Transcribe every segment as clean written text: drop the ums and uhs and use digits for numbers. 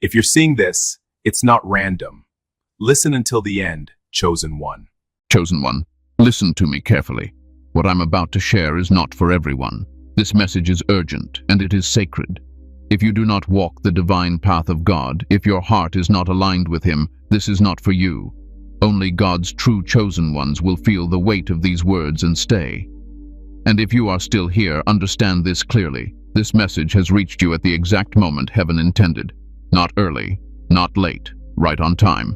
If you're seeing this, it's not random. Listen until the end, chosen one. Chosen one, listen to me carefully. What I'm about to share is not for everyone. This message is urgent, and it is sacred. If you do not walk the divine path of God, if your heart is not aligned with Him, this is not for you. Only God's true chosen ones will feel the weight of these words and stay. And if you are still here, understand this clearly. This message has reached you at the exact moment heaven intended. Not early, not late, right on time.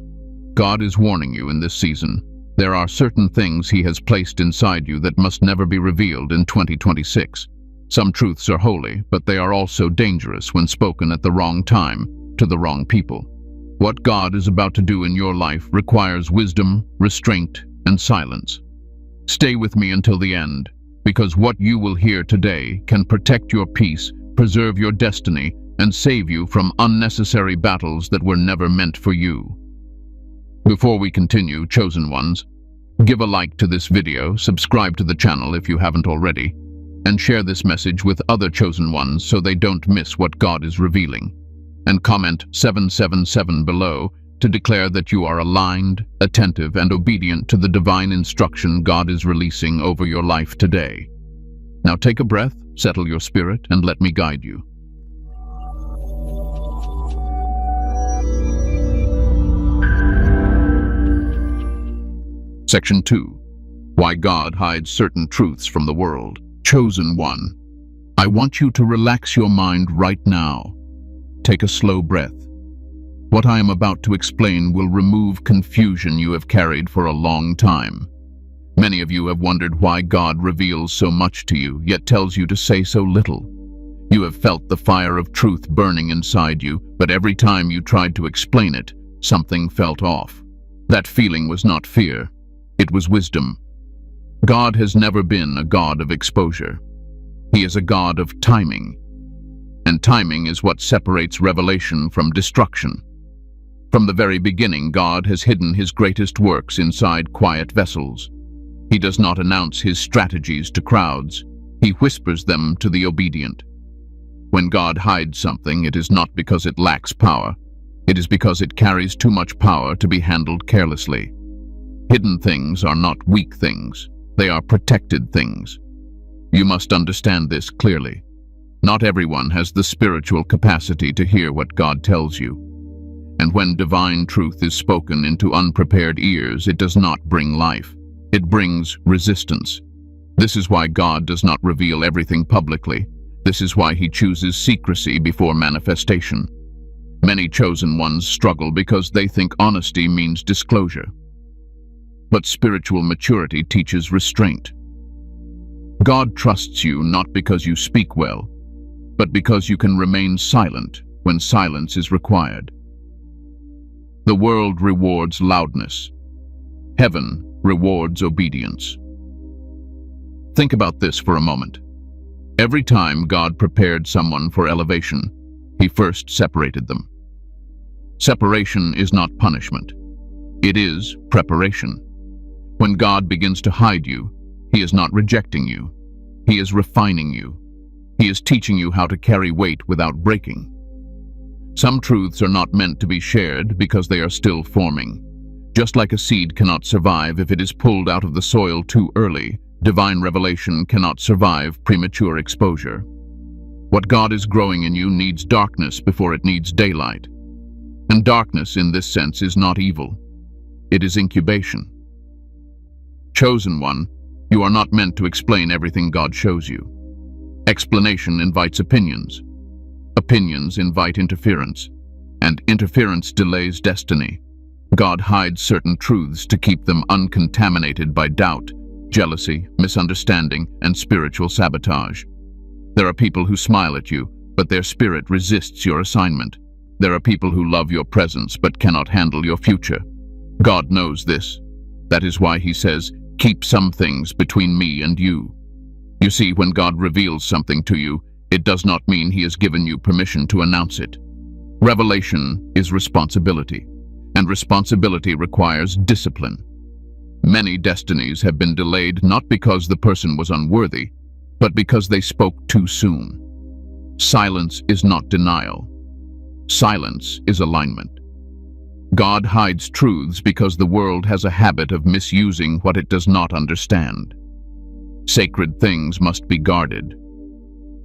God is warning you in this season. There are certain things He has placed inside you that must never be revealed in 2026. Some truths are holy, but they are also dangerous when spoken at the wrong time, to the wrong people. What God is about to do in your life requires wisdom, restraint, and silence. Stay with me until the end, because what you will hear today can protect your peace, preserve your destiny, and save you from unnecessary battles that were never meant for you. Before we continue, chosen ones, give a like to this video, subscribe to the channel if you haven't already, and share this message with other chosen ones so they don't miss what God is revealing. And comment 777 below to declare that you are aligned, attentive, and obedient to the divine instruction God is releasing over your life today. Now take a breath, settle your spirit, and let me guide you. Section 2. Why God hides certain truths from the world. Chosen one, I want you to relax your mind right now. Take a slow breath. What I am about to explain will remove confusion you have carried for a long time. Many of you have wondered why God reveals so much to you, yet tells you to say so little. You have felt the fire of truth burning inside you, but every time you tried to explain it, something felt off. That feeling was not fear. It was wisdom. God has never been a God of exposure. He is a God of timing. And timing is what separates revelation from destruction. From the very beginning, God has hidden His greatest works inside quiet vessels. He does not announce His strategies to crowds. He whispers them to the obedient. When God hides something, it is not because it lacks power. It is because it carries too much power to be handled carelessly. Hidden things are not weak things. They are protected things. You must understand this clearly. Not everyone has the spiritual capacity to hear what God tells you. And when divine truth is spoken into unprepared ears, it does not bring life. It brings resistance. This is why God does not reveal everything publicly. This is why He chooses secrecy before manifestation. Many chosen ones struggle because they think honesty means disclosure. But spiritual maturity teaches restraint. God trusts you not because you speak well, but because you can remain silent when silence is required. The world rewards loudness. Heaven rewards obedience. Think about this for a moment. Every time God prepared someone for elevation, He first separated them. Separation is not punishment. It is preparation. When God begins to hide you, He is not rejecting you. He is refining you. He is teaching you how to carry weight without breaking. Some truths are not meant to be shared because they are still forming. Just like a seed cannot survive if it is pulled out of the soil too early, divine revelation cannot survive premature exposure. What God is growing in you needs darkness before it needs daylight. And darkness in this sense is not evil. It is incubation. Chosen one, you are not meant to explain everything God shows you. Explanation invites opinions. Opinions invite interference. And interference delays destiny. God hides certain truths to keep them uncontaminated by doubt, jealousy, misunderstanding, and spiritual sabotage. There are people who smile at you, but their spirit resists your assignment. There are people who love your presence but cannot handle your future. God knows this. That is why He says, "Keep some things between me and you." You see, when God reveals something to you, it does not mean He has given you permission to announce it. Revelation is responsibility, and responsibility requires discipline. Many destinies have been delayed not because the person was unworthy, but because they spoke too soon. Silence is not denial. Silence is alignment. God hides truths because the world has a habit of misusing what it does not understand. Sacred things must be guarded.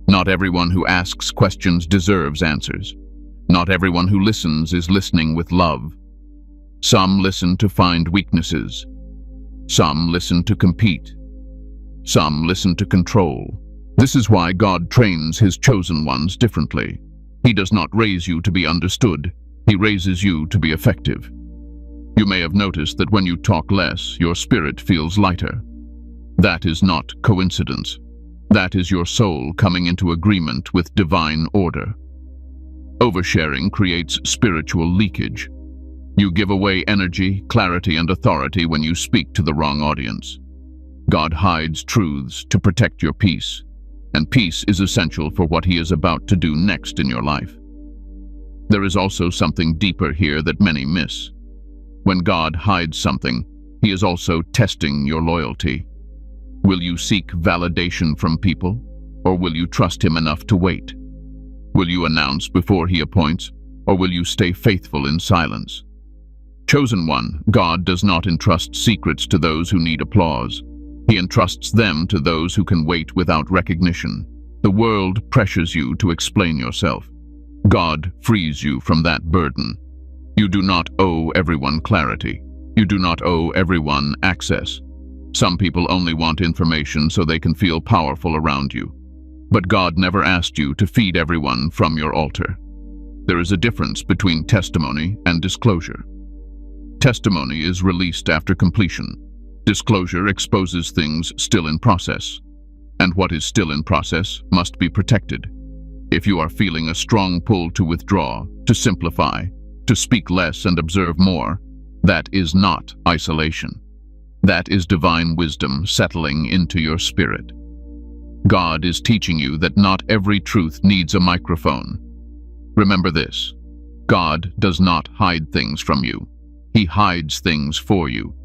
Not everyone who asks questions deserves answers. Not everyone who listens is listening with love. Some listen to find weaknesses. Some listen to compete. Some listen to control. This is why God trains his chosen ones differently. He does not raise you to be understood. He raises you to be effective. You may have noticed that when you talk less, your spirit feels lighter. That is not coincidence. That is your soul coming into agreement with divine order. Oversharing creates spiritual leakage. You give away energy, clarity, and authority when you speak to the wrong audience. God hides truths to protect your peace, and peace is essential for what he is about to do next in your life. There is also something deeper here that many miss. When God hides something, he is also testing your loyalty. Will you seek validation from people, or will you trust him enough to wait? Will you announce before he appoints, or will you stay faithful in silence? Chosen one, God does not entrust secrets to those who need applause. He entrusts them to those who can wait without recognition. The world pressures you to explain yourself. God frees you from that burden. You do not owe everyone clarity. You do not owe everyone access. Some people only want information so they can feel powerful around you. But God never asked you to feed everyone from your altar. There is a difference between testimony and disclosure. Testimony is released after completion. Disclosure exposes things still in process. And what is still in process must be protected. If you are feeling a strong pull to withdraw, to simplify, to speak less and observe more, that is not isolation. That is divine wisdom settling into your spirit. God is teaching you that not every truth needs a microphone. Remember this: God does not hide things from you. He hides things for you.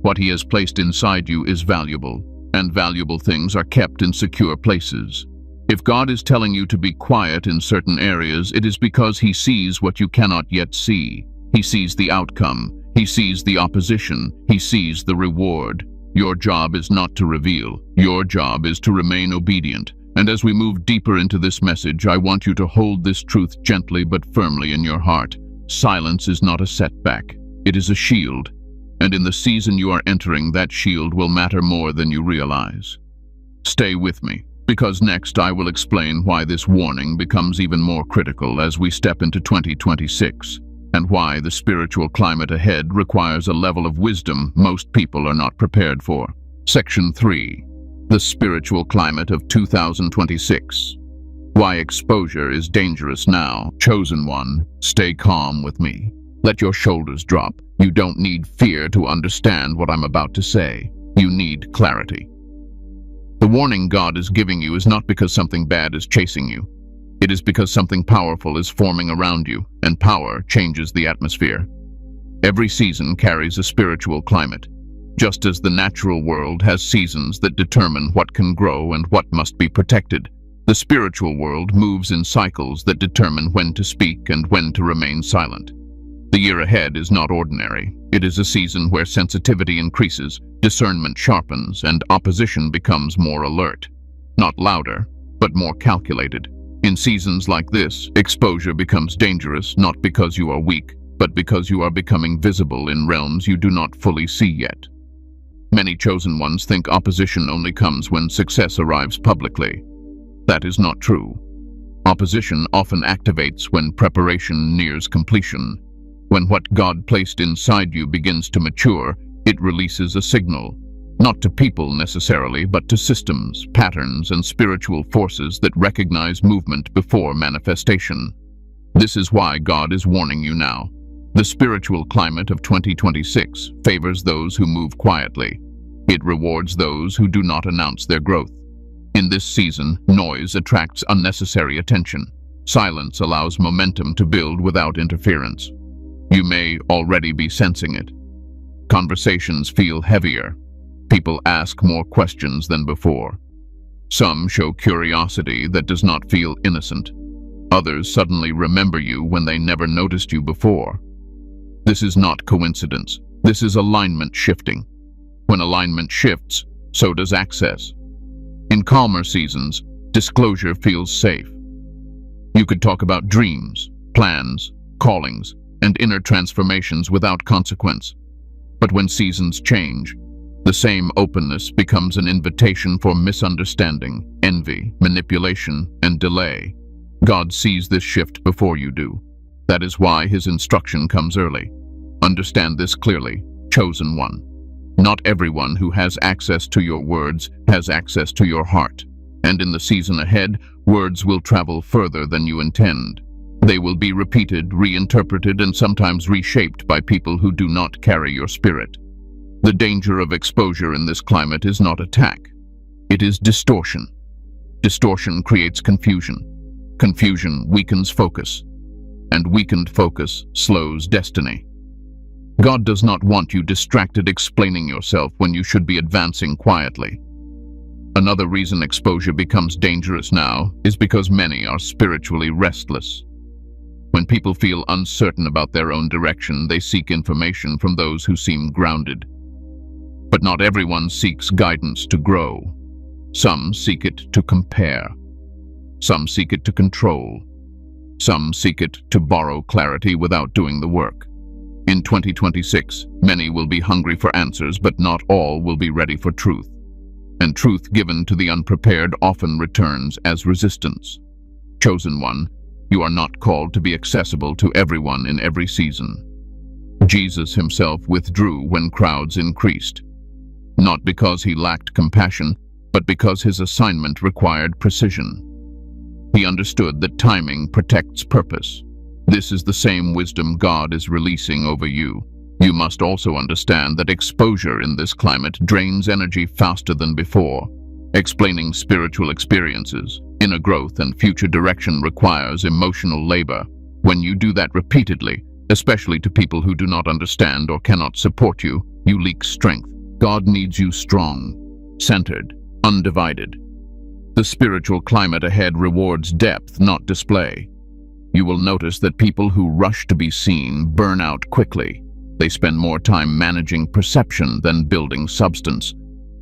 What he has placed inside you is valuable, and valuable things are kept in secure places. If God is telling you to be quiet in certain areas, it is because he sees what you cannot yet see. He sees the outcome. He sees the opposition. He sees the reward. Your job is not to reveal. Your job is to remain obedient. And as we move deeper into this message, I want you to hold this truth gently but firmly in your heart. Silence is not a setback. It is a shield. And in the season you are entering, that shield will matter more than you realize. Stay with me, because next I will explain why this warning becomes even more critical as we step into 2026, and why the spiritual climate ahead requires a level of wisdom most people are not prepared for. Section 3. The spiritual climate of 2026. Why exposure is dangerous now. Chosen one, stay calm with me. Let your shoulders drop. You don't need fear to understand what I'm about to say. You need clarity. The warning God is giving you is not because something bad is chasing you. It is because something powerful is forming around you, and power changes the atmosphere. Every season carries a spiritual climate, just as the natural world has seasons that determine what can grow and what must be protected. The spiritual world moves in cycles that determine when to speak and when to remain silent. The year ahead is not ordinary. It is a season where sensitivity increases, discernment sharpens, and opposition becomes more alert. Not louder, but more calculated. In seasons like this, exposure becomes dangerous not because you are weak, but because you are becoming visible in realms you do not fully see yet. Many chosen ones think opposition only comes when success arrives publicly. That is not true. Opposition often activates when preparation nears completion. When what God placed inside you begins to mature, it releases a signal, not to people necessarily, but to systems, patterns, and spiritual forces that recognize movement before manifestation. This is why God is warning you now. The spiritual climate of 2026 favors those who move quietly. It rewards those who do not announce their growth. In this season, noise attracts unnecessary attention. Silence allows momentum to build without interference. You may already be sensing it. Conversations feel heavier. People ask more questions than before. Some show curiosity that does not feel innocent. Others suddenly remember you when they never noticed you before. This is not coincidence. This is alignment shifting. When alignment shifts, so does access. In calmer seasons, disclosure feels safe. You could talk about dreams, plans, callings, and inner transformations without consequence. But when seasons change, the same openness becomes an invitation for misunderstanding, envy, manipulation, and delay. God sees this shift before you do. That is why his instruction comes early. Understand this clearly, chosen one. Not everyone who has access to your words has access to your heart. And in the season ahead, words will travel further than you intend. They will be repeated, reinterpreted, and sometimes reshaped by people who do not carry your spirit. The danger of exposure in this climate is not attack. It is distortion. Distortion creates confusion. Confusion weakens focus. And weakened focus slows destiny. God does not want you distracted explaining yourself when you should be advancing quietly. Another reason exposure becomes dangerous now is because many are spiritually restless. When people feel uncertain about their own direction, they seek information from those who seem grounded. But not everyone seeks guidance to grow. Some seek it to compare. Some seek it to control. Some seek it to borrow clarity without doing the work. In 2026, many will be hungry for answers, but not all will be ready for truth. And truth given to the unprepared often returns as resistance. Chosen one, you are not called to be accessible to everyone in every season. Jesus himself withdrew when crowds increased. Not because he lacked compassion, but because his assignment required precision. He understood that timing protects purpose. This is the same wisdom God is releasing over you. You must also understand that exposure in this climate drains energy faster than before. Explaining spiritual experiences, inner growth, and future direction requires emotional labor. When you do that repeatedly, especially to people who do not understand or cannot support you, you leak strength. God needs you strong, centered, undivided. The spiritual climate ahead rewards depth, not display. You will notice that people who rush to be seen burn out quickly. They spend more time managing perception than building substance.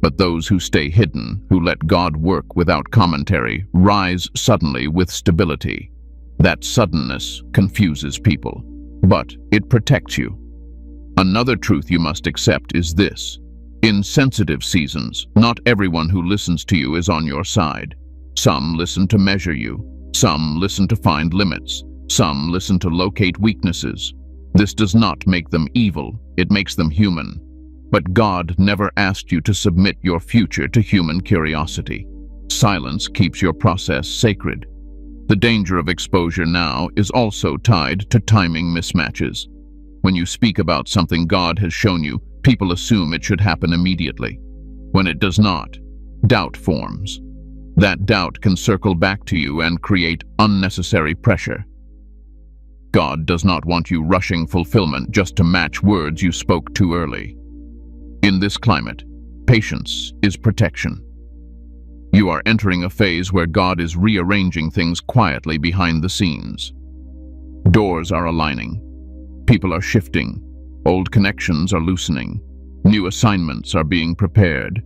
But those who stay hidden, who let God work without commentary, rise suddenly with stability. That suddenness confuses people, but it protects you. Another truth you must accept is this. In sensitive seasons, not everyone who listens to you is on your side. Some listen to measure you. Some listen to find limits. Some listen to locate weaknesses. This does not make them evil, it makes them human. But God never asked you to submit your future to human curiosity. Silence keeps your process sacred. The danger of exposure now is also tied to timing mismatches. When you speak about something God has shown you, people assume it should happen immediately. When it does not, doubt forms. That doubt can circle back to you and create unnecessary pressure. God does not want you rushing fulfillment just to match words you spoke too early. In this climate, patience is protection. You are entering a phase where God is rearranging things quietly behind the scenes. Doors are aligning. People are shifting. Old connections are loosening. New assignments are being prepared.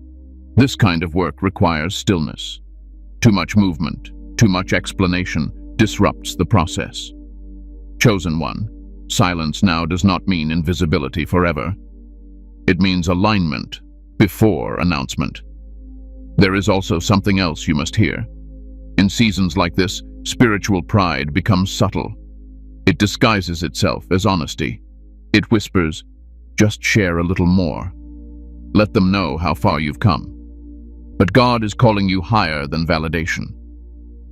This kind of work requires stillness. Too much movement, too much explanation disrupts the process. Chosen one, silence now does not mean invisibility forever. It means alignment before announcement. There is also something else you must hear. In seasons like this, spiritual pride becomes subtle. It disguises itself as honesty. It whispers, just share a little more. Let them know how far you've come. But God is calling you higher than validation.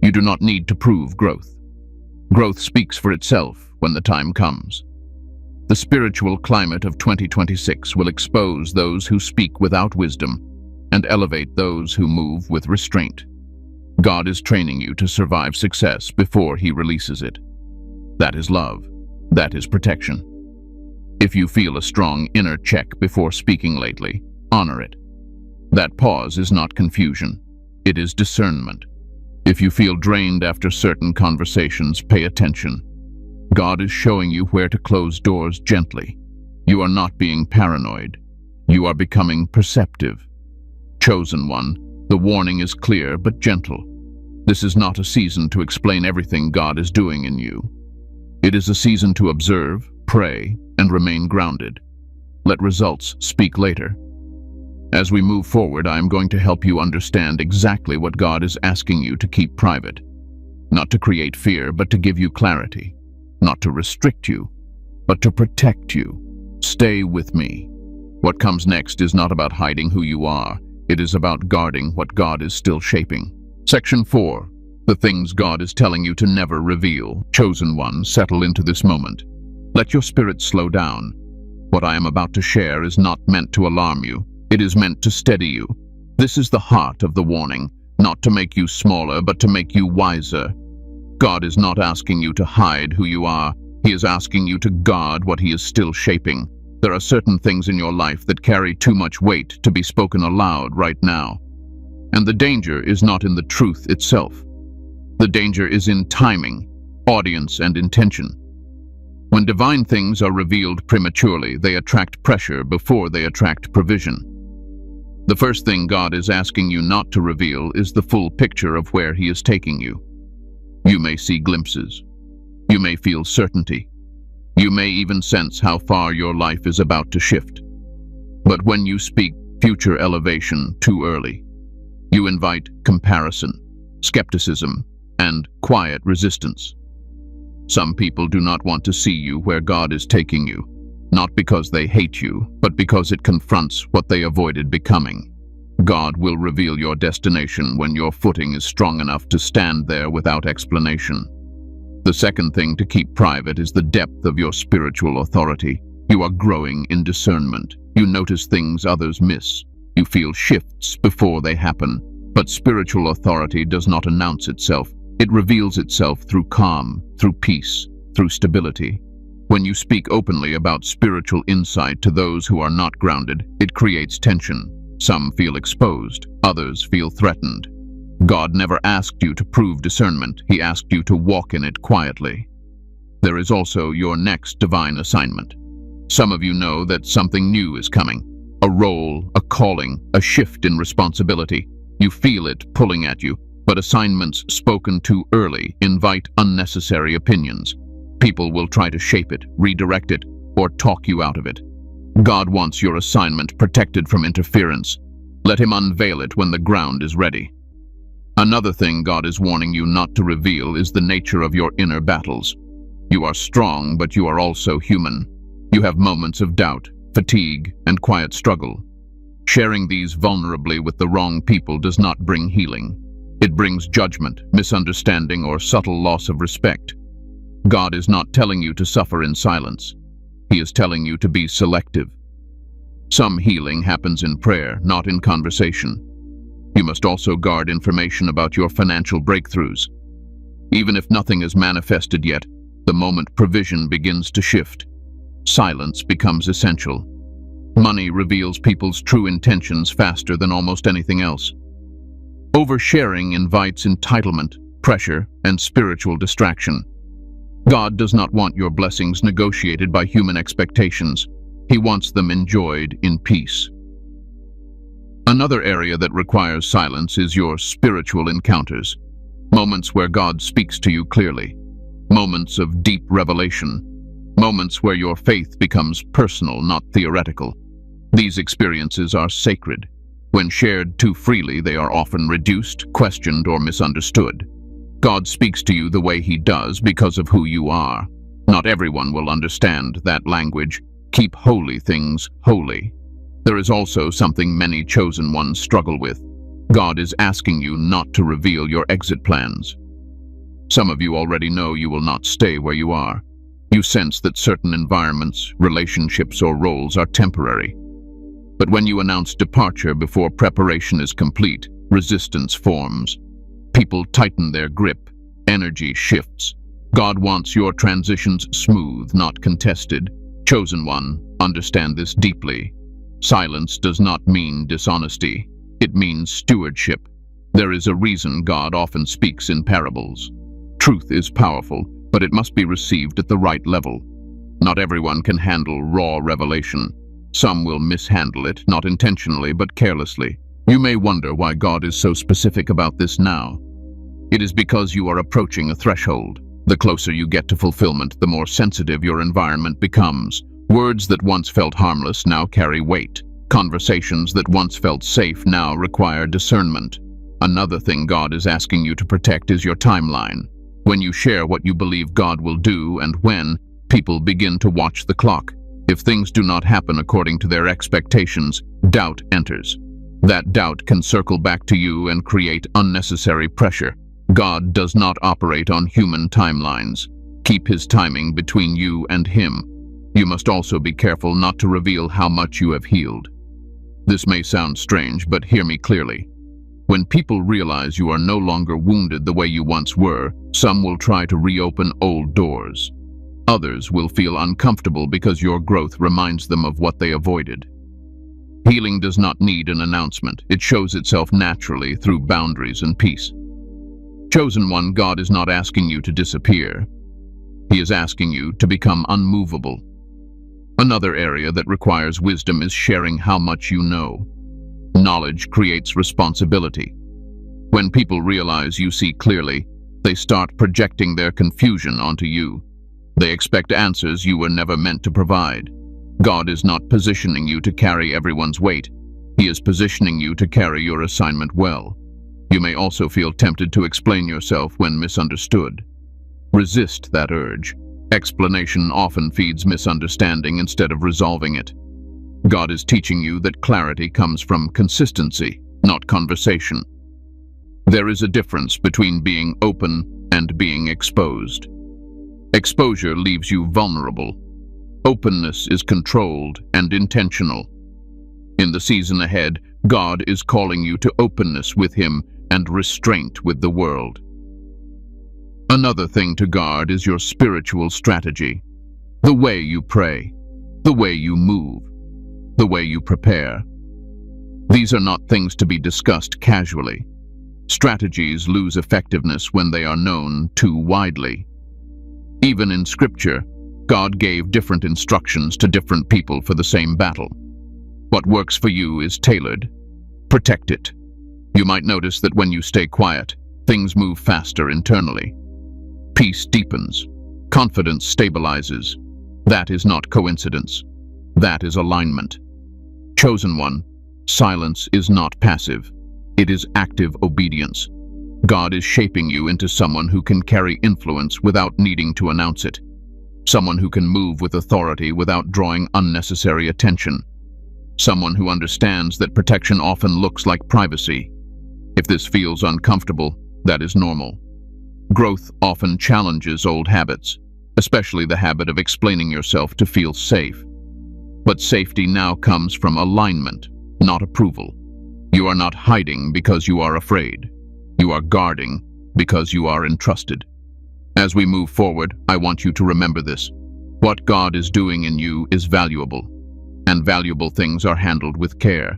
You do not need to prove growth. Growth speaks for itself when the time comes. The spiritual climate of 2026 will expose those who speak without wisdom and elevate those who move with restraint. God is training you to survive success before he releases it. That is love. That is protection. If you feel a strong inner check before speaking lately, honor it. That pause is not confusion. It is discernment. If you feel drained after certain conversations, pay attention. God is showing you where to close doors gently. You are not being paranoid. You are becoming perceptive. Chosen one, the warning is clear but gentle. This is not a season to explain everything God is doing in you. It is a season to observe, pray, and remain grounded. Let results speak later. As we move forward, I am going to help you understand exactly what God is asking you to keep private. Not to create fear, but to give you clarity. Not to restrict you, but to protect you. Stay with me. What comes next is not about hiding who you are. It is about guarding what God is still shaping. Section 4. The things God is telling you to never reveal. Chosen one, settle into this moment. Let your spirit slow down. What I am about to share is not meant to alarm you. It is meant to steady you. This is the heart of the warning, not to make you smaller, but to make you wiser. God is not asking you to hide who you are. He is asking you to guard what He is still shaping. There are certain things in your life that carry too much weight to be spoken aloud right now. And the danger is not in the truth itself. The danger is in timing, audience, and intention. When divine things are revealed prematurely, they attract pressure before they attract provision. The first thing God is asking you not to reveal is the full picture of where He is taking you. You may see glimpses. You may feel certainty. You may even sense how far your life is about to shift. But when you speak future elevation too early, you invite comparison, skepticism, and quiet resistance. Some people do not want to see you where God is taking you, not because they hate you, but because it confronts what they avoided becoming. God will reveal your destination when your footing is strong enough to stand there without explanation. The second thing to keep private is the depth of your spiritual authority. You are growing in discernment. You notice things others miss. You feel shifts before they happen. But spiritual authority does not announce itself. It reveals itself through calm, through peace, through stability. When you speak openly about spiritual insight to those who are not grounded, it creates tension. Some feel exposed, others feel threatened. God never asked you to prove discernment. He asked you to walk in it quietly. There is also your next divine assignment. Some of you know that something new is coming. A role, a calling, a shift in responsibility. You feel it pulling at you, but assignments spoken too early invite unnecessary opinions. People will try to shape it, redirect it, or talk you out of it. God wants your assignment protected from interference. Let Him unveil it when the ground is ready. Another thing God is warning you not to reveal is the nature of your inner battles. You are strong, but you are also human. You have moments of doubt, fatigue, and quiet struggle. Sharing these vulnerably with the wrong people does not bring healing. It brings judgment, misunderstanding, or subtle loss of respect. God is not telling you to suffer in silence. He is telling you to be selective. Some healing happens in prayer, not in conversation. You must also guard information about your financial breakthroughs. Even if nothing is manifested yet, the moment provision begins to shift, silence becomes essential. Money reveals people's true intentions faster than almost anything else. Oversharing invites entitlement, pressure, and spiritual distraction. God does not want your blessings negotiated by human expectations. He wants them enjoyed in peace. Another area that requires silence is your spiritual encounters. Moments where God speaks to you clearly. Moments of deep revelation. Moments where your faith becomes personal, not theoretical. These experiences are sacred. When shared too freely, they are often reduced, questioned, or misunderstood. God speaks to you the way He does because of who you are. Not everyone will understand that language. Keep holy things holy. There is also something many chosen ones struggle with. God is asking you not to reveal your exit plans. Some of you already know you will not stay where you are. You sense that certain environments, relationships, or roles are temporary. But when you announce departure before preparation is complete, resistance forms. People tighten their grip. Energy shifts. God wants your transitions smooth, not contested. Chosen one, understand this deeply. Silence does not mean dishonesty. It means stewardship. There is a reason God often speaks in parables. Truth is powerful, but it must be received at the right level. Not everyone can handle raw revelation. Some will mishandle it, not intentionally, but carelessly. You may wonder why God is so specific about this now. It is because you are approaching a threshold. The closer you get to fulfillment, the more sensitive your environment becomes. Words that once felt harmless now carry weight. Conversations that once felt safe now require discernment. Another thing God is asking you to protect is your timeline. When you share what you believe God will do and when, people begin to watch the clock. If things do not happen according to their expectations, doubt enters. That doubt can circle back to you and create unnecessary pressure. God does not operate on human timelines. Keep his timing between you and him. You must also be careful not to reveal how much you have healed. This may sound strange, but hear me clearly. When people realize you are no longer wounded the way you once were, some will try to reopen old doors. Others will feel uncomfortable because your growth reminds them of what they avoided. Healing does not need an announcement. It shows itself naturally through boundaries and peace. Chosen one, God is not asking you to disappear. He is asking you to become unmovable. Another area that requires wisdom is sharing how much you know. Knowledge creates responsibility. When people realize you see clearly, they start projecting their confusion onto you. They expect answers you were never meant to provide. God is not positioning you to carry everyone's weight. He is positioning you to carry your assignment well. You may also feel tempted to explain yourself when misunderstood. Resist that urge. Explanation often feeds misunderstanding instead of resolving it. God is teaching you that clarity comes from consistency, not conversation. There is a difference between being open and being exposed. Exposure leaves you vulnerable. Openness is controlled and intentional. In the season ahead, God is calling you to openness with him and restraint with the world. Another thing to guard is your spiritual strategy. The way you pray, the way you move, the way you prepare. These are not things to be discussed casually. Strategies lose effectiveness when they are known too widely. Even in Scripture, God gave different instructions to different people for the same battle. What works for you is tailored. Protect it. You might notice that when you stay quiet, things move faster internally. Peace deepens. Confidence stabilizes. That is not coincidence. That is alignment. Chosen one, silence is not passive. It is active obedience. God is shaping you into someone who can carry influence without needing to announce it. Someone who can move with authority without drawing unnecessary attention. Someone who understands that protection often looks like privacy. If this feels uncomfortable, that is normal. Growth often challenges old habits, especially the habit of explaining yourself to feel safe. But safety now comes from alignment, not approval. You are not hiding because you are afraid. You are guarding because you are entrusted. As we move forward, I want you to remember this. What God is doing in you is valuable, and valuable things are handled with care.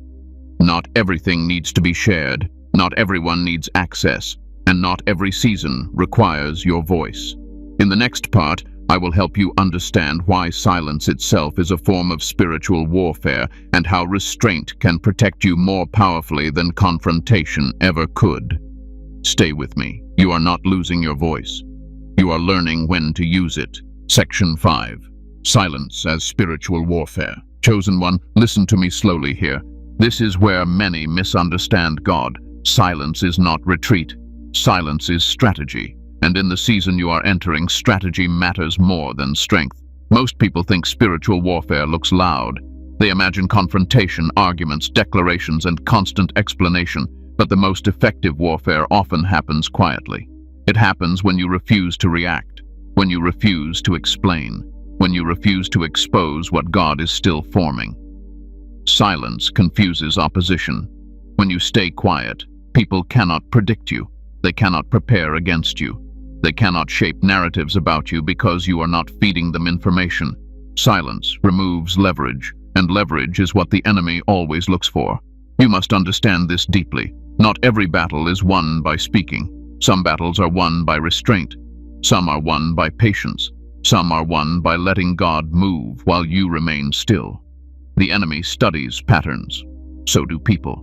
Not everything needs to be shared, not everyone needs access, and not every season requires your voice. In the next part, I will help you understand why silence itself is a form of spiritual warfare and how restraint can protect you more powerfully than confrontation ever could. Stay with me. You are not losing your voice. You are learning when to use it. Section 5. Silence as spiritual warfare. Chosen one, listen to me slowly here. This is where many misunderstand God. Silence is not retreat. Silence is strategy. And in the season you are entering, strategy matters more than strength. Most people think spiritual warfare looks loud. They imagine confrontation, arguments, declarations, and constant explanation. But the most effective warfare often happens quietly. It happens when you refuse to react, when you refuse to explain, when you refuse to expose what God is still forming. Silence confuses opposition. When you stay quiet, people cannot predict you. They cannot prepare against you. They cannot shape narratives about you because you are not feeding them information. Silence removes leverage, and leverage is what the enemy always looks for. You must understand this deeply. Not every battle is won by speaking. Some battles are won by restraint. Some are won by patience. Some are won by letting God move while you remain still. The enemy studies patterns. So do people.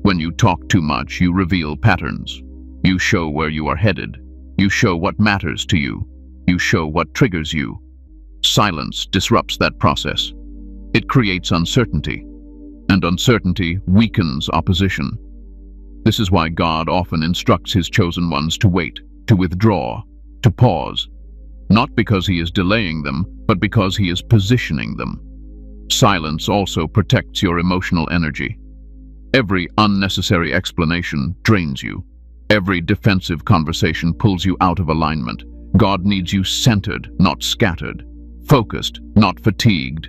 When you talk too much, you reveal patterns. You show where you are headed. You show what matters to you. You show what triggers you. Silence disrupts that process. It creates uncertainty, and uncertainty weakens opposition. This is why God often instructs his chosen ones to wait, to withdraw, to pause, not because he is delaying them, but because he is positioning them. Silence also protects your emotional energy. Every unnecessary explanation drains you. Every defensive conversation pulls you out of alignment. God needs you centered, not scattered, focused, not fatigued.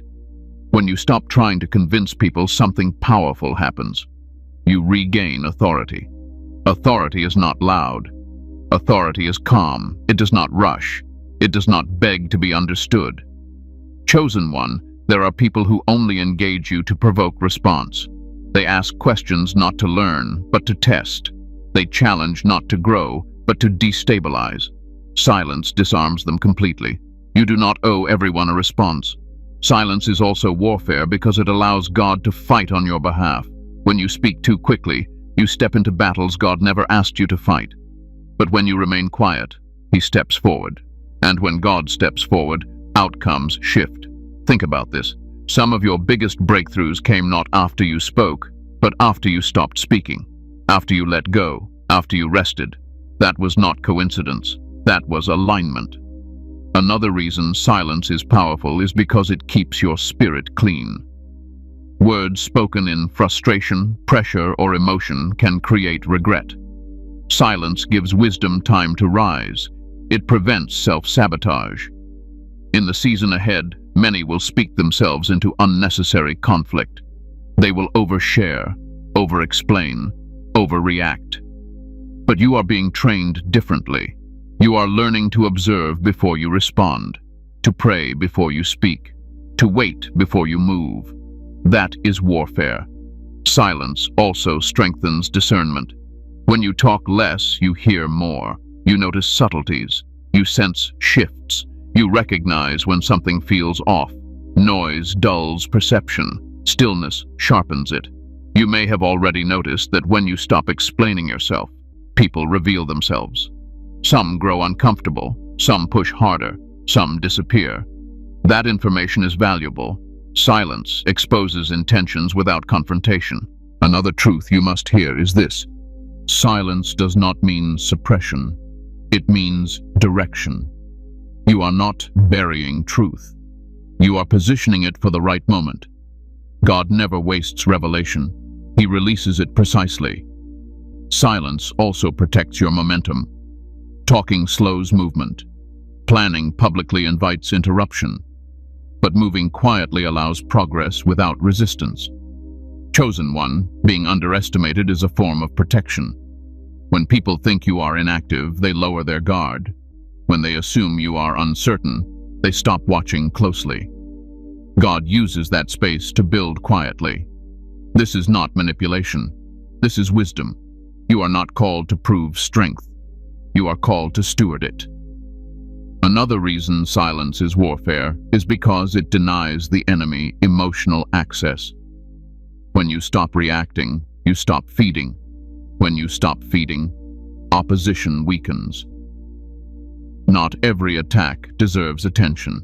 When you stop trying to convince people, something powerful happens. You regain authority. Authority is not loud. Authority is calm. It does not rush. It does not beg to be understood. Chosen one, there are people who only engage you to provoke response. They ask questions not to learn, but to test. They challenge not to grow, but to destabilize. Silence disarms them completely. You do not owe everyone a response. Silence is also warfare because it allows God to fight on your behalf. When you speak too quickly, you step into battles God never asked you to fight. But when you remain quiet, he steps forward. And when God steps forward, outcomes shift. Think about this. Some of your biggest breakthroughs came not after you spoke, but after you stopped speaking, after you let go, after you rested. That was not coincidence. That was alignment. Another reason silence is powerful is because it keeps your spirit clean. Words spoken in frustration, pressure, or emotion can create regret. Silence gives wisdom time to rise. It prevents self-sabotage. In the season ahead, many will speak themselves into unnecessary conflict. They will overshare, over-explain, overreact. But you are being trained differently. You are learning to observe before you respond, to pray before you speak, to wait before you move. That is warfare. Silence also strengthens discernment. When you talk less, you hear more. You notice subtleties. You sense shifts. You recognize when something feels off. Noise dulls perception. Stillness sharpens it. You may have already noticed that when you stop explaining yourself, people reveal themselves. Some grow uncomfortable. Some push harder. Some disappear. That information is valuable. Silence exposes intentions without confrontation. Another truth you must hear is this. Silence does not mean suppression. It means direction. You are not burying truth. You are positioning it for the right moment. God never wastes revelation. He releases it precisely. Silence also protects your momentum. Talking slows movement. Planning publicly invites interruption. But moving quietly allows progress without resistance. Chosen one, being underestimated is a form of protection. When people think you are inactive, they lower their guard. When they assume you are uncertain, they stop watching closely. God uses that space to build quietly. This is not manipulation. This is wisdom. You are not called to prove strength. You are called to steward it. Another reason silence is warfare is because it denies the enemy emotional access. When you stop reacting, you stop feeding. When you stop feeding, opposition weakens. Not every attack deserves attention.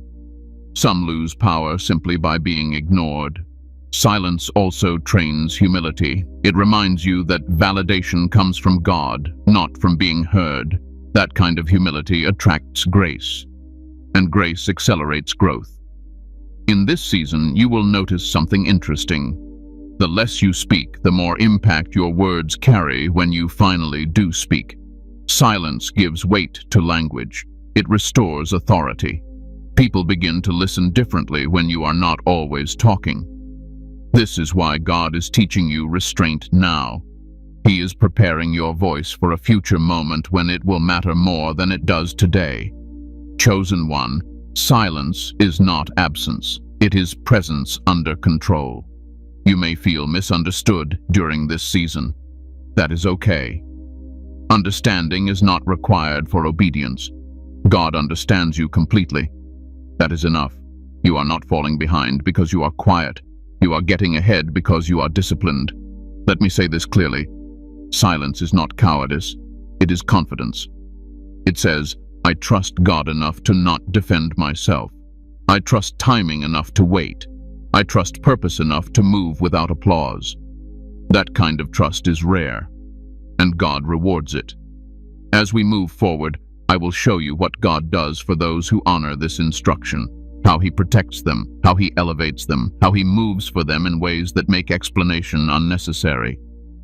Some lose power simply by being ignored. Silence also trains humility. It reminds you that validation comes from God, not from being heard. That kind of humility attracts grace, and grace accelerates growth. In this season, you will notice something interesting. The less you speak, the more impact your words carry when you finally do speak. Silence gives weight to language. It restores authority. People begin to listen differently when you are not always talking. This is why God is teaching you restraint now. He is preparing your voice for a future moment when it will matter more than it does today. Chosen one, silence is not absence. It is presence under control. You may feel misunderstood during this season. That is okay. Understanding is not required for obedience. God understands you completely. That is enough. You are not falling behind because you are quiet. You are getting ahead because you are disciplined. Let me say this clearly. Silence is not cowardice. It is confidence. It says, I trust God enough to not defend myself. I trust timing enough to wait. I trust purpose enough to move without applause. That kind of trust is rare, and God rewards it. As we move forward, I will show you what God does for those who honor this instruction, how He protects them, how He elevates them, how He moves for them in ways that make explanation unnecessary.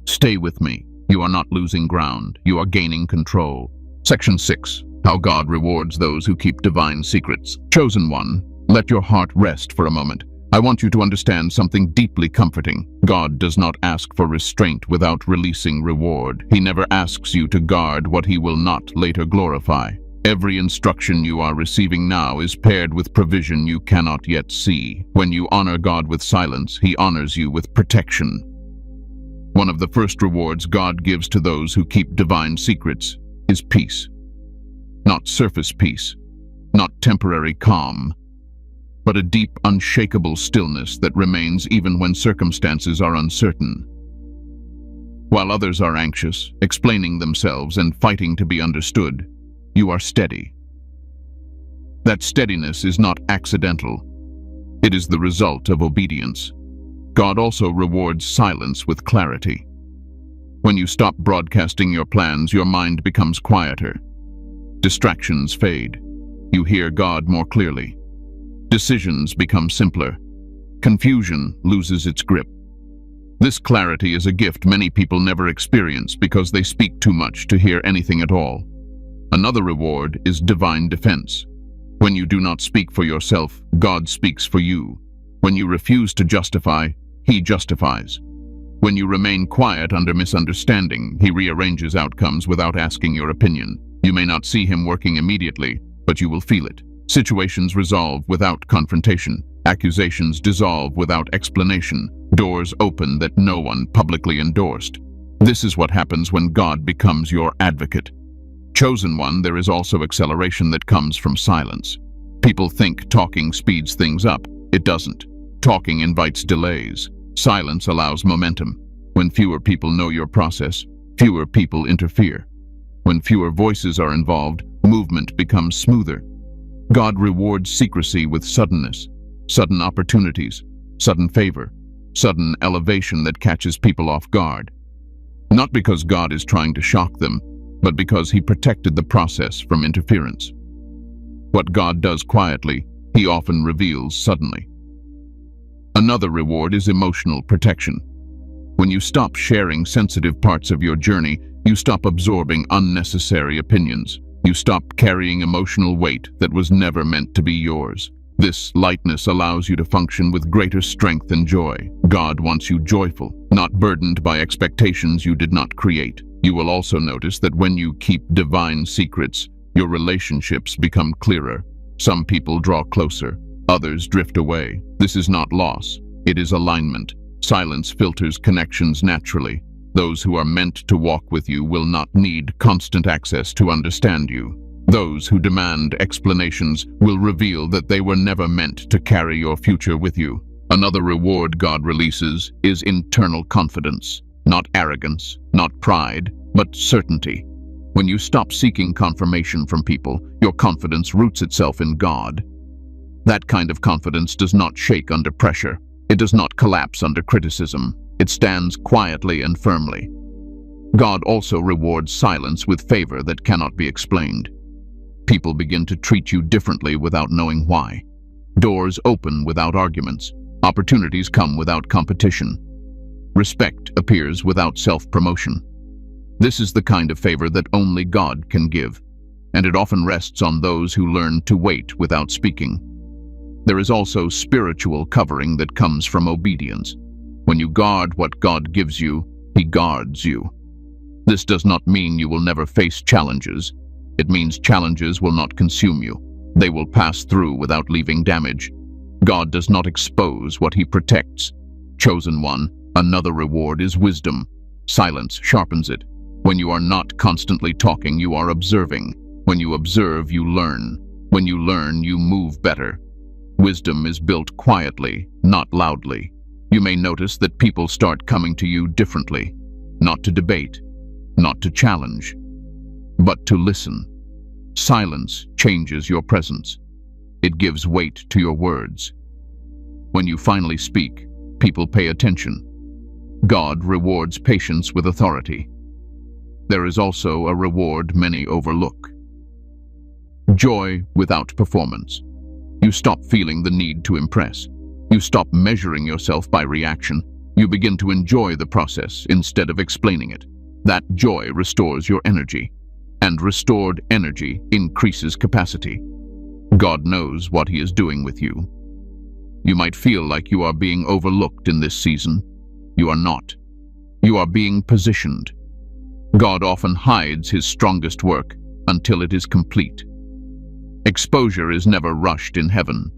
Stay with me. You are not losing ground. You are gaining control. Section 6. How God rewards those who keep divine secrets. Chosen one, let your heart rest for a moment. I want you to understand something deeply comforting. God does not ask for restraint without releasing reward. He never asks you to guard what He will not later glorify. Every instruction you are receiving now is paired with provision you cannot yet see. When you honor God with silence, He honors you with protection. One of the first rewards God gives to those who keep divine secrets is peace. Not surface peace, not temporary calm, but a deep, unshakable stillness that remains even when circumstances are uncertain. While others are anxious, explaining themselves and fighting to be understood, you are steady. That steadiness is not accidental. It is the result of obedience. God also rewards silence with clarity. When you stop broadcasting your plans, your mind becomes quieter. Distractions fade. You hear God more clearly. Decisions become simpler. Confusion loses its grip. This clarity is a gift many people never experience because they speak too much to hear anything at all. Another reward is divine defense. When you do not speak for yourself, God speaks for you. When you refuse to justify, He justifies. When you remain quiet under misunderstanding, He rearranges outcomes without asking your opinion. You may not see Him working immediately, but you will feel it. Situations resolve without confrontation. Accusations dissolve without explanation. Doors open that no one publicly endorsed. This is what happens when God becomes your advocate. Chosen one, there is also acceleration that comes from silence. People think talking speeds things up. It doesn't. Talking invites delays. Silence allows momentum. When fewer people know your process, fewer people interfere. When fewer voices are involved, movement becomes smoother. God rewards secrecy with suddenness, sudden opportunities, sudden favor, sudden elevation that catches people off guard. Not because God is trying to shock them, but because He protected the process from interference. What God does quietly, He often reveals suddenly. Another reward is emotional protection. When you stop sharing sensitive parts of your journey, you stop absorbing unnecessary opinions. You stop carrying emotional weight that was never meant to be yours. This lightness allows you to function with greater strength and joy. God wants you joyful, not burdened by expectations you did not create. You will also notice that when you keep divine secrets, your relationships become clearer. Some people draw closer, others drift away. This is not loss, it is alignment. Silence filters connections naturally. Those who are meant to walk with you will not need constant access to understand you. Those who demand explanations will reveal that they were never meant to carry your future with you. Another reward God releases is internal confidence. Not arrogance, not pride, but certainty. When you stop seeking confirmation from people, your confidence roots itself in God. That kind of confidence does not shake under pressure. It does not collapse under criticism. It stands quietly and firmly. God also rewards silence with favor that cannot be explained. People begin to treat you differently without knowing why. Doors open without arguments. Opportunities come without competition. Respect appears without self-promotion. This is the kind of favor that only God can give, and it often rests on those who learn to wait without speaking. There is also spiritual covering that comes from obedience. When you guard what God gives you, He guards you. This does not mean you will never face challenges. It means challenges will not consume you. They will pass through without leaving damage. God does not expose what He protects. Chosen one, another reward is wisdom. silence sharpens it. When you are not constantly talking, you are observing. When you observe, you learn. When you learn, you move better. Wisdom is built quietly, not loudly. You may notice that people start coming to you differently, not to debate, not to challenge, but to listen. Silence changes your presence. It gives weight to your words. When you finally speak, people pay attention. God rewards patience with authority. There is also a reward many overlook. Joy without performance. You stop feeling the need to impress. You stop measuring yourself by reaction. You begin to enjoy the process instead of explaining it. That joy restores your energy, and restored energy increases capacity. God knows what He is doing with you. You might feel like you are being overlooked in this season. You are not. You are being positioned. God often hides His strongest work until it is complete. Exposure is never rushed in heaven.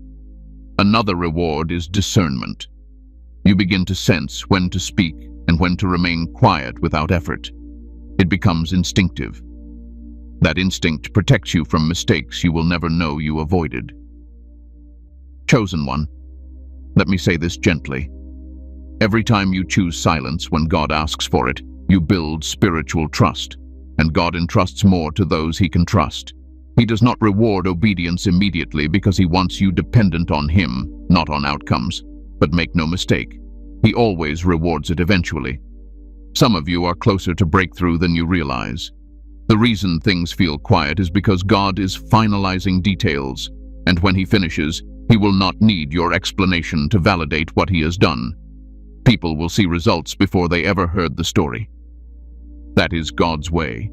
Another reward is discernment. You begin to sense when to speak and when to remain quiet without effort. It becomes instinctive. That instinct protects you from mistakes you will never know you avoided. Chosen one, let me say this gently. Every time you choose silence when God asks for it, you build spiritual trust, and God entrusts more to those He can trust. He does not reward obedience immediately because He wants you dependent on Him, not on outcomes. But make no mistake, He always rewards it eventually. Some of you are closer to breakthrough than you realize. The reason things feel quiet is because God is finalizing details, and when He finishes, He will not need your explanation to validate what He has done. People will see results before they ever heard the story. That is God's way.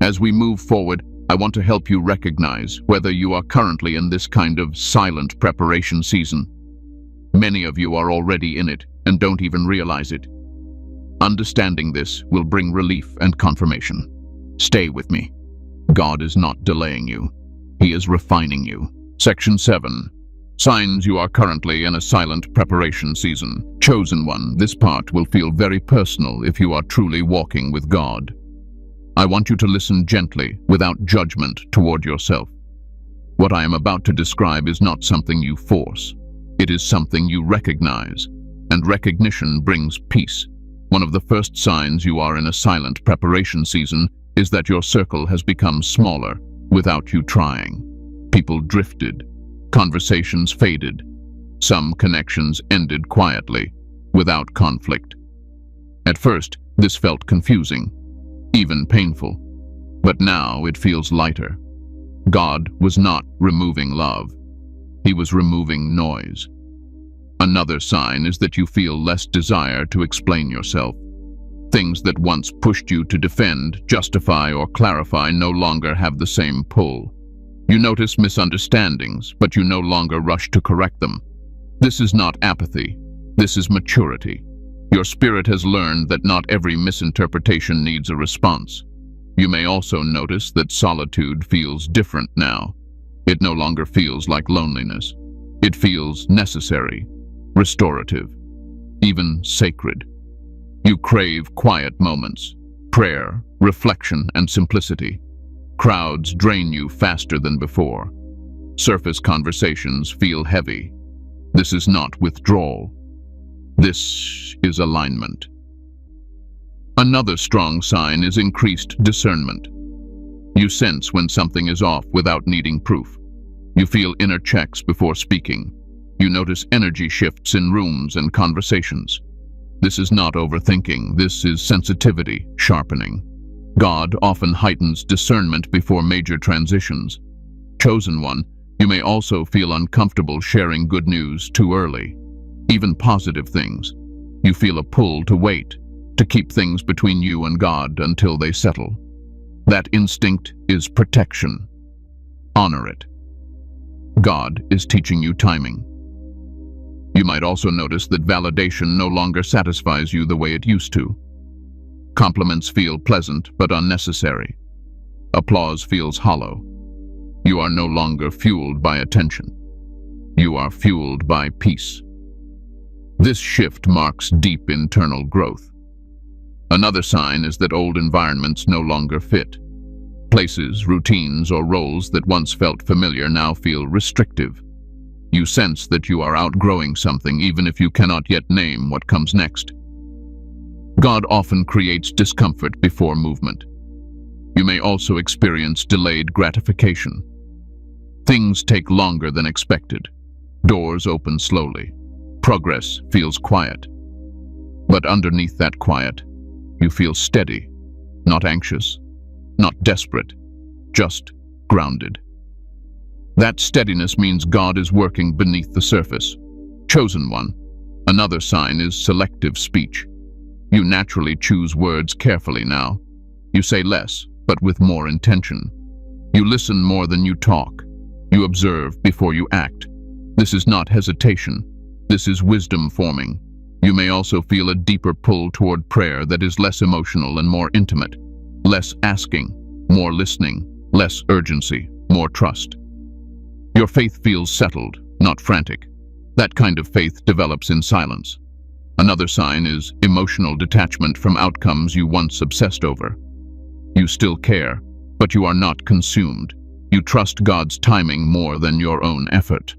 As we move forward, I want to help you recognize whether you are currently in this kind of silent preparation season. Many of you are already in it and don't even realize it. Understanding this will bring relief and confirmation. Stay with me. God is not delaying you. He is refining you. Section 7. Signs you are currently in a silent preparation season. Chosen one, this part will feel very personal if you are truly walking with God. I want you to listen gently, without judgment toward yourself. What I am about to describe is not something you force. It is something you recognize, and recognition brings peace. One of the first signs you are in a silent preparation season is that your circle has become smaller without you trying. People drifted. Conversations faded. Some connections ended quietly, without conflict. At first, this felt confusing, even painful, but now it feels lighter. God was not removing love. He was removing noise. Another sign is that you feel less desire to explain yourself. Things that once pushed you to defend, justify, or clarify no longer have the same pull. You notice misunderstandings, but you no longer rush to correct them. This is not apathy. This is maturity. Your spirit has learned that not every misinterpretation needs a response. You may also notice that solitude feels different now. It no longer feels like loneliness. It feels necessary, restorative, even sacred. You crave quiet moments, prayer, reflection, and simplicity. Crowds drain you faster than before. Surface conversations feel heavy. This is not withdrawal. This is alignment. Another strong sign is increased discernment. You sense when something is off without needing proof. You feel inner checks before speaking. You notice energy shifts in rooms and conversations. This is not overthinking. This is sensitivity sharpening. God often heightens discernment before major transitions. Chosen one, you may also feel uncomfortable sharing good news too early. Even positive things. You feel a pull to wait, to keep things between you and God until they settle. That instinct is protection. Honor it. God is teaching you timing. You might also notice that validation no longer satisfies you the way it used to. Compliments feel pleasant but unnecessary. Applause feels hollow. You are no longer fueled by attention. You are fueled by peace. This shift marks deep internal growth. Another sign is that old environments no longer fit. Places, routines, or roles that once felt familiar now feel restrictive. You sense that you are outgrowing something even if you cannot yet name what comes next. God often creates discomfort before movement. You may also experience delayed gratification. Things take longer than expected. Doors open slowly. Progress feels quiet. But underneath that quiet, you feel steady, not anxious, not desperate, just grounded. That steadiness means God is working beneath the surface. Chosen one. Another sign is selective speech. You naturally choose words carefully now. You say less, but with more intention. You listen more than you talk. You observe before you act. This is not hesitation. This is wisdom forming. You may also feel a deeper pull toward prayer that is less emotional and more intimate. Less asking, more listening, less urgency, more trust. Your faith feels settled, not frantic. That kind of faith develops in silence. Another sign is emotional detachment from outcomes you once obsessed over. You still care, but you are not consumed. You trust God's timing more than your own effort.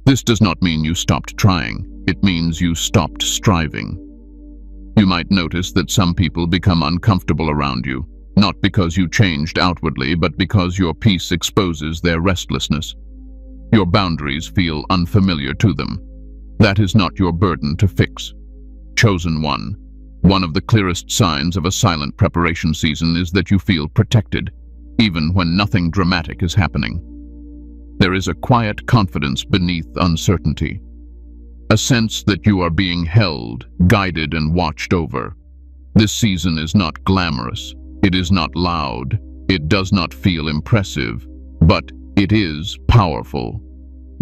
This does not mean you stopped trying. It means you stopped striving. You might notice that some people become uncomfortable around you, not because you changed outwardly, but because your peace exposes their restlessness. Your boundaries feel unfamiliar to them. That is not your burden to fix. Chosen one. One of the clearest signs of a silent preparation season is that you feel protected, even when nothing dramatic is happening. There is a quiet confidence beneath uncertainty. A sense that you are being held, guided, and watched over. This season is not glamorous. It is not loud. It does not feel impressive. But it is powerful.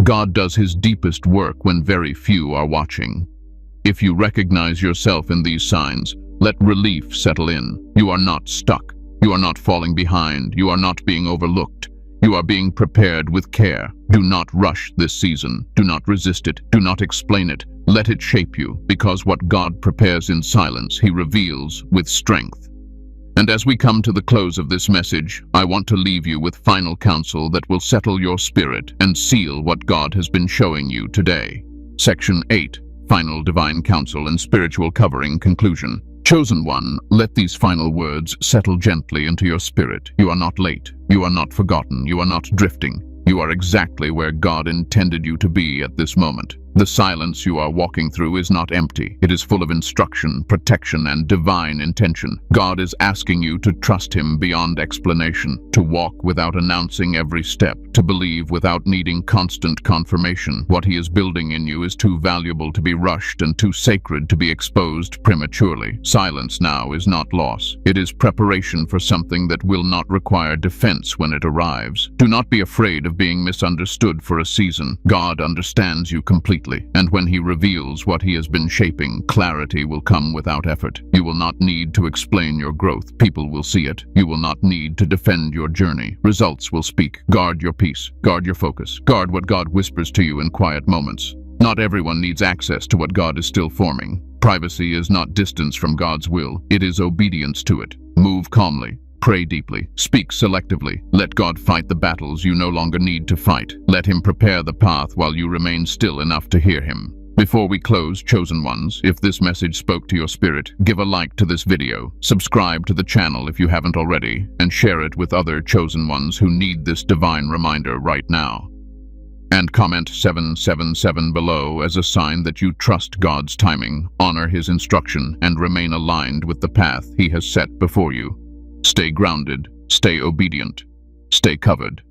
God does his deepest work when very few are watching. If you recognize yourself in these signs, let relief settle in. You are not stuck. You are not falling behind. You are not being overlooked. You are being prepared with care. Do not rush this season. Do not resist it. Do not explain it. Let it shape you, because what God prepares in silence, he reveals with strength. And as we come to the close of this message, I want to leave you with final counsel that will settle your spirit and seal what God has been showing you today. Section 8. Final Divine Counsel and Spiritual Covering Conclusion. Chosen one, let these final words settle gently into your spirit. You are not late. You are not forgotten. You are not drifting. You are exactly where God intended you to be at this moment. The silence you are walking through is not empty. It is full of instruction, protection, and divine intention. God is asking you to trust him beyond explanation, to walk without announcing every step, to believe without needing constant confirmation. What he is building in you is too valuable to be rushed and too sacred to be exposed prematurely. Silence now is not loss. It is preparation for something that will not require defense when it arrives. Do not be afraid of being misunderstood for a season. God understands you completely. And when he reveals what he has been shaping, clarity will come without effort. You will not need to explain your growth. People will see it. You will not need to defend your journey. Results will speak. Guard your peace. Guard your focus. Guard what God whispers to you in quiet moments. Not everyone needs access to what God is still forming. Privacy is not distance from God's will. It is obedience to it. Move calmly. Pray deeply. Speak selectively. Let God fight the battles you no longer need to fight. Let him prepare the path while you remain still enough to hear him. Before we close, chosen ones, if this message spoke to your spirit, give a like to this video, subscribe to the channel if you haven't already, and share it with other chosen ones who need this divine reminder right now. And comment 777 below as a sign that you trust God's timing, honor his instruction, and remain aligned with the path he has set before you. Stay grounded, stay obedient, stay covered.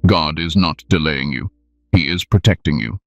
God is not delaying you. He is protecting you.